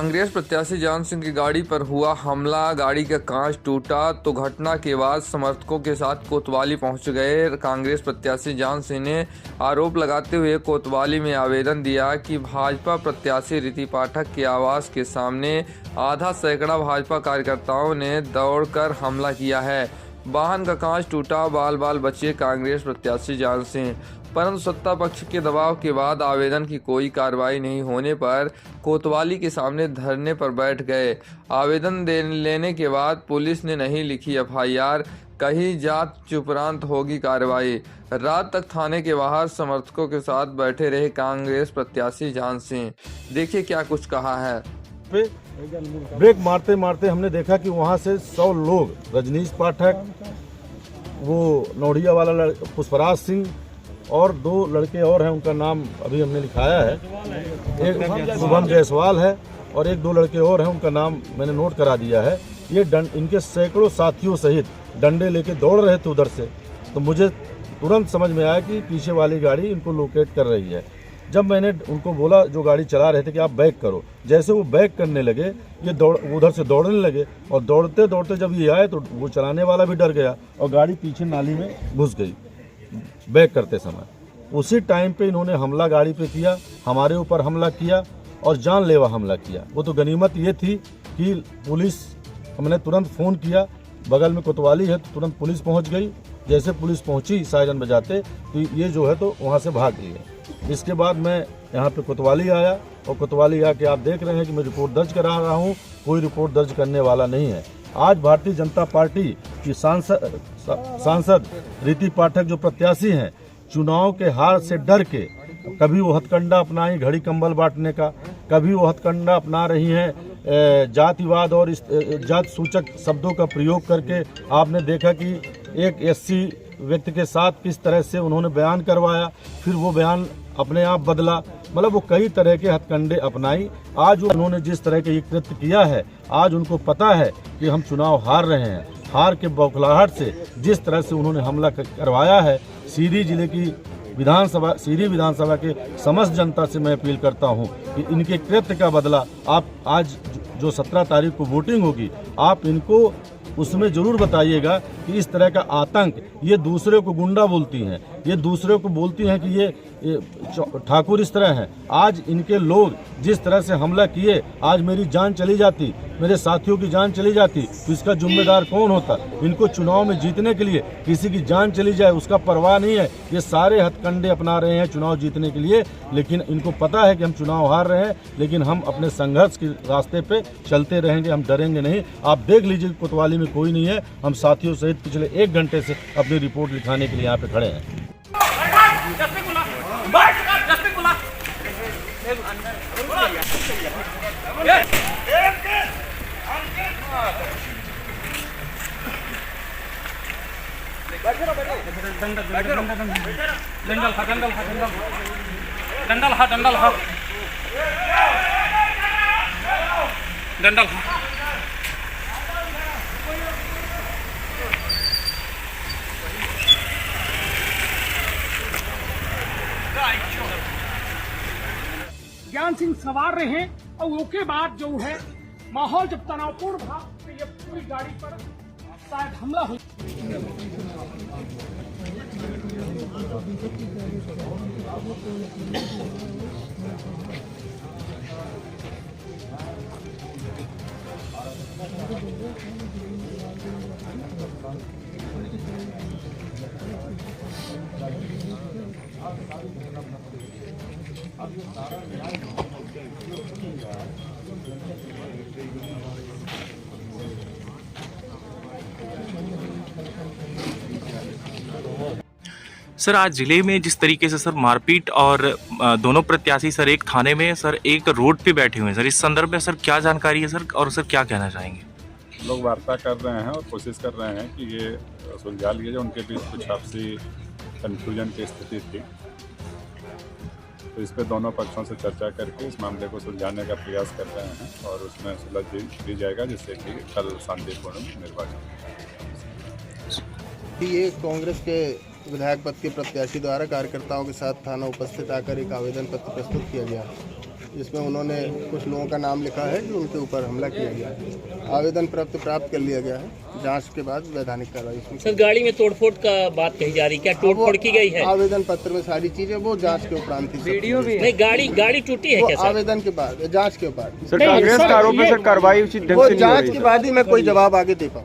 कांग्रेस प्रत्याशी जान सिंह की गाड़ी पर हुआ हमला, गाड़ी का कांच टूटा तो घटना के बाद समर्थकों के साथ कोतवाली पहुंच गए। कांग्रेस प्रत्याशी जान सिंह ने आरोप लगाते हुए कोतवाली में आवेदन दिया कि भाजपा प्रत्याशी रीति पाठक के आवास के सामने आधा सैकड़ा भाजपा कार्यकर्ताओं ने दौड़कर हमला किया है। वाहन का कांच टूटा, बाल बाल बचे कांग्रेस प्रत्याशी जान सिंह, परंतु सत्ता पक्ष के दबाव के बाद आवेदन की कोई कार्रवाई नहीं होने पर कोतवाली के सामने धरने पर बैठ गए। आवेदन लेने के बाद पुलिस ने नहीं लिखी एफआईआर, कहीं जांच उपरांत होगी कार्रवाई। रात तक थाने के बाहर समर्थकों के साथ बैठे रहे कांग्रेस प्रत्याशी जान सिंह। देखिए क्या कुछ कहा है। ब्रेक मारते मारते हमने देखा कि वहां से 100 लोग, रजनीश पाठक, वो नौड़िया वाला पुष्पराज सिंह और 2 लड़के और हैं, उनका नाम अभी हमने लिखाया है, एक शुभम जायसवाल है और एक 2 लड़के और हैं, उनका नाम मैंने नोट करा दिया है। ये इनके सैकड़ों साथियों सहित डंडे लेके दौड़ रहे थे उधर से, तो मुझे तुरंत समझ में आया कि पीछे वाली गाड़ी इनको लोकेट कर रही है। जब मैंने उनको बोला, जो गाड़ी चला रहे थे, कि आप बैक करो, जैसे वो बैक करने लगे ये उधर से दौड़ने लगे और दौड़ते दौड़ते जब ये आए तो वो चलाने वाला भी डर गया और गाड़ी पीछे नाली में घुस गई बैक करते समय। उसी टाइम पे इन्होंने हमला गाड़ी पे किया, हमारे ऊपर हमला किया और जानलेवा हमला किया। वो तो गनीमत ये थी कि पुलिस, हमने तुरंत फ़ोन किया, बगल में कोतवाली है तो तुरंत पुलिस पहुंच गई। जैसे पुलिस पहुंची सायरन बजाते तो ये जो है तो वहां से भाग लिए। इसके बाद मैं यहाँ पे कोतवाली आया और कोतवाली आके आप देख रहे हैं कि मैं रिपोर्ट दर्ज करा रहा हूँ, कोई रिपोर्ट दर्ज करने वाला नहीं है। आज भारतीय जनता पार्टी की सांसद रीति पाठक जो प्रत्याशी हैं, चुनाव के हार से डर के कभी वो हथकंडा अपनाई घड़ी कंबल बांटने का, कभी वो हथकंडा अपना रही हैं जातिवाद और जात सूचक शब्दों का प्रयोग करके। आपने देखा कि एक एससी व्यक्ति के साथ किस तरह से उन्होंने बयान करवाया, फिर वो बयान अपने आप बदला, मतलब वो कई तरह के हथकंडे अपनाई। आज उन्होंने जिस तरह के कृत्य किया है, आज उनको पता है कि हम चुनाव हार रहे हैं। हार के बौखलाहट से जिस तरह से उन्होंने हमला करवाया है, सीरी जिले की सीरी विधानसभा के समस्त जनता से मैं अपील करता हूं कि इनके कृत्य का बदला आप आज जो 17 तारीख को वोटिंग होगी, आप इनको उसमें जरूर बताइएगा कि इस तरह का आतंक, ये दूसरे को गुंडा बोलती हैं, ये दूसरे को बोलती हैं कि ये ठाकुर इस तरह हैं। आज इनके लोग जिस तरह से हमला किए, आज मेरी जान चली जाती, मेरे साथियों की जान चली जाती, तो इसका जिम्मेदार कौन होता। इनको चुनाव में जीतने के लिए किसी की जान चली जाए उसका परवाह नहीं है। ये सारे हथकंडे अपना रहे हैं चुनाव जीतने के लिए, लेकिन इनको पता है कि हम चुनाव हार रहे हैं, लेकिन हम अपने संघर्ष के रास्ते पे चलते रहेंगे, हम डरेंगे नहीं। आप देख लीजिए कोतवाली में कोई नहीं है, हम साथियों सहित पिछले 1 घंटे से अपनी रिपोर्ट लिखाने के लिए यहाँ पे खड़े हैं। डंडल ज्ञान सिंह सवार रहे और उसके बाद जो है माहौल जब तनावपूर्ण था तो ये पूरी गाड़ी पर शायद हमला हुआ। सर, आज जिले में जिस तरीके से सर मारपीट और दोनों प्रत्याशी सर एक थाने में, सर एक रोड पे बैठे हुए हैं सर, इस संदर्भ में सर क्या जानकारी है सर, और सर क्या कहना चाहेंगे? लोग वार्ता कर रहे हैं और कोशिश कर रहे हैं कि ये सुलझा लिए, जो उनके बीच कुछ आपसी कन्फ्यूजन की स्थिति थी, तो इस पे दोनों पक्षों से चर्चा करके इस मामले को सुलझाने का प्रयास कर रहे हैं और उसमें सुलझ दी जाएगा, जिससे कि कल शांतिपूर्ण निर्वाचन। ये कांग्रेस के विधायक पद के प्रत्याशी द्वारा कार्यकर्ताओं के साथ थाना उपस्थित आकर एक आवेदन पत्र प्रस्तुत किया गया। जिसमें उन्होंने कुछ लोगों का नाम लिखा है कि उनके ऊपर हमला किया गया है। आवेदन प्राप्त कर लिया गया है, जांच के बाद वैधानिक कार्रवाई इसमें। सर गाड़ी में तोड़फोड़ का बात कही जा रही, क्या तोड़फोड़ की गई है? आवेदन पत्र में सारी चीजें वो जांच के उपरांत ही वीडियो भी नहीं, गाड़ी टूटी है क्या सर? आवेदन के बाद, जांच के बाद सर कांग्रेस का आरोप है सर कार्रवाई वो जांच के बाद ही मैं कोई जवाब आगे दे पाऊँ।